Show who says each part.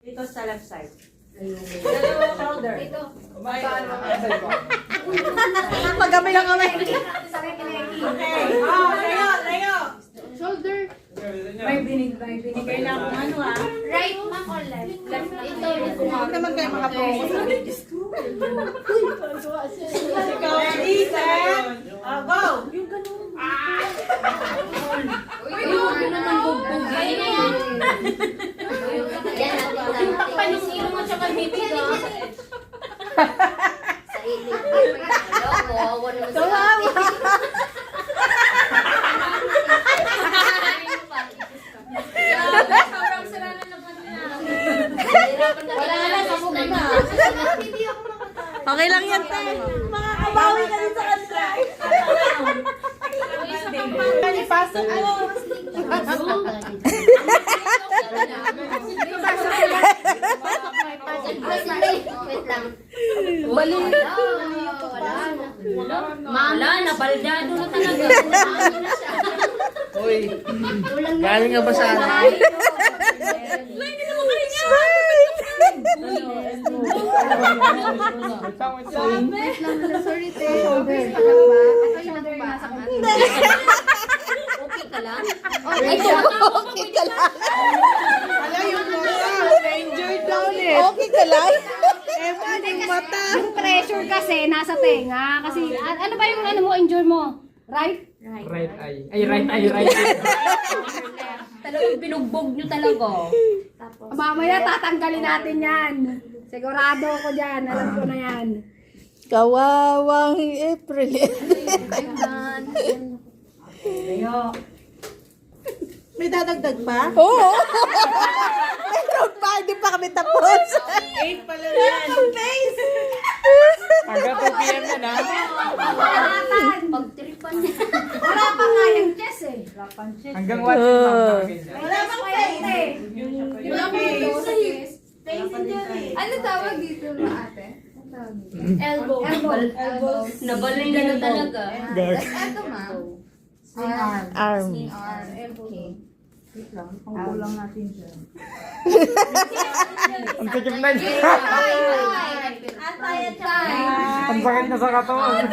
Speaker 1: Dito sa left side.
Speaker 2: Shoulder.
Speaker 3: Ito.
Speaker 4: Magkami lang kami.
Speaker 1: Okay. Oh, layo.
Speaker 3: Shoulder.
Speaker 1: May binigay na akong ano ah.
Speaker 3: Right, ma'am, or left? Left. Ito.
Speaker 4: Huwag naman kayo makapokus.
Speaker 1: Ready, set, go!
Speaker 3: Yung ganun. Uy, yung naman bugbog. Ayun na yan. Panusino mo siya magbibig ah. Sa ilig. Loko, wala naman sa sobrang sira na naman niya. Wala na, sabog na. Hindi ako makatay.
Speaker 4: Okay lang yan, te. Makakabawi ka din sa kanila.
Speaker 1: Pasok mo.
Speaker 3: Wait lang.
Speaker 4: Bali.
Speaker 3: Wala na, baldado na talaga.
Speaker 5: Uy, galing nga ba sa akin?
Speaker 2: Sorry, te. Shoulder. Ito shoulder na sa kanila.
Speaker 3: Okay ka lang?
Speaker 4: Okay ka lang.
Speaker 5: Wala yung mata. Enjoy daw
Speaker 4: Okay ka lang. Yung mata.
Speaker 2: Yung pressure kasi nasa tenga. Kasi ano ba yung ano mo, enjoy mo? Right?
Speaker 5: Right eye. Ay, right eye, right eye.
Speaker 3: Talagang binugbog nyo talaga.
Speaker 2: Mamaya tatanggalin natin yan. Sigurado ko dyan. Alam ko na yan.
Speaker 4: Kawawang April.
Speaker 1: Layo.
Speaker 4: May dadagdag pa? Oo. Meron pa. Hindi pa kami tapos.
Speaker 1: 8 pala yan.
Speaker 5: Hanggang 2 p.m. na na.
Speaker 3: Pagtripan niya.
Speaker 2: Wala pa nga yung chest eh.
Speaker 5: Hanggang 1 p.m.
Speaker 1: Wala bang face?
Speaker 2: Wala pa yung sa chest.
Speaker 3: Ano tawag dito ba ate? Elbow.
Speaker 2: Elbow.
Speaker 3: Nabalay na na talaga.
Speaker 2: Ito ma'am.
Speaker 4: Arm.
Speaker 1: Kulang natin dyan.
Speaker 5: Ang tikim na niya. Ang sakit na sa katawan.